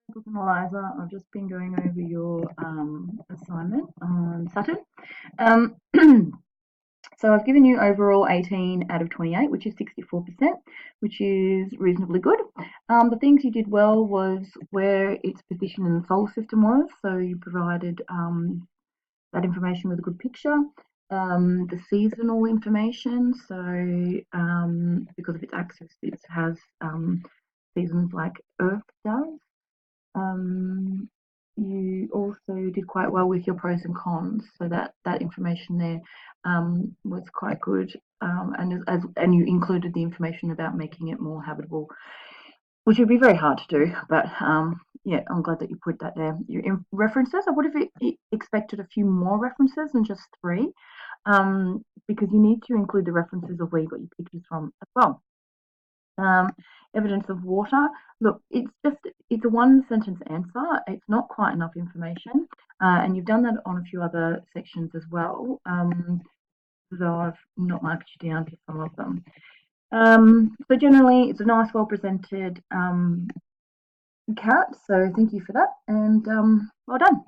Brooke Eliza, I've just been going over your assignment on Saturn. Um, so I've given you overall 18 out of 28, which is 64%, which is reasonably good. The things you did well was where its position in the solar system was. So you provided that information with a good picture. The seasonal information, so because of its axis, it has seasons like Earth does. Um, you also did quite well with your pros and cons, so that information there was quite good, and you included the information about making it more habitable, which would be very hard to do. But yeah, I'm glad that you put that there. Your references, I would have expected a few more references than just three, because you need to include the references of where you got your pictures from as well. Um, Evidence of water. Look, it's a one sentence answer. It's not quite enough information, and you've done that on a few other sections as well. Though I've not marked you down to some of them. So generally, it's a nice, well presented cat. So thank you for that, and well done.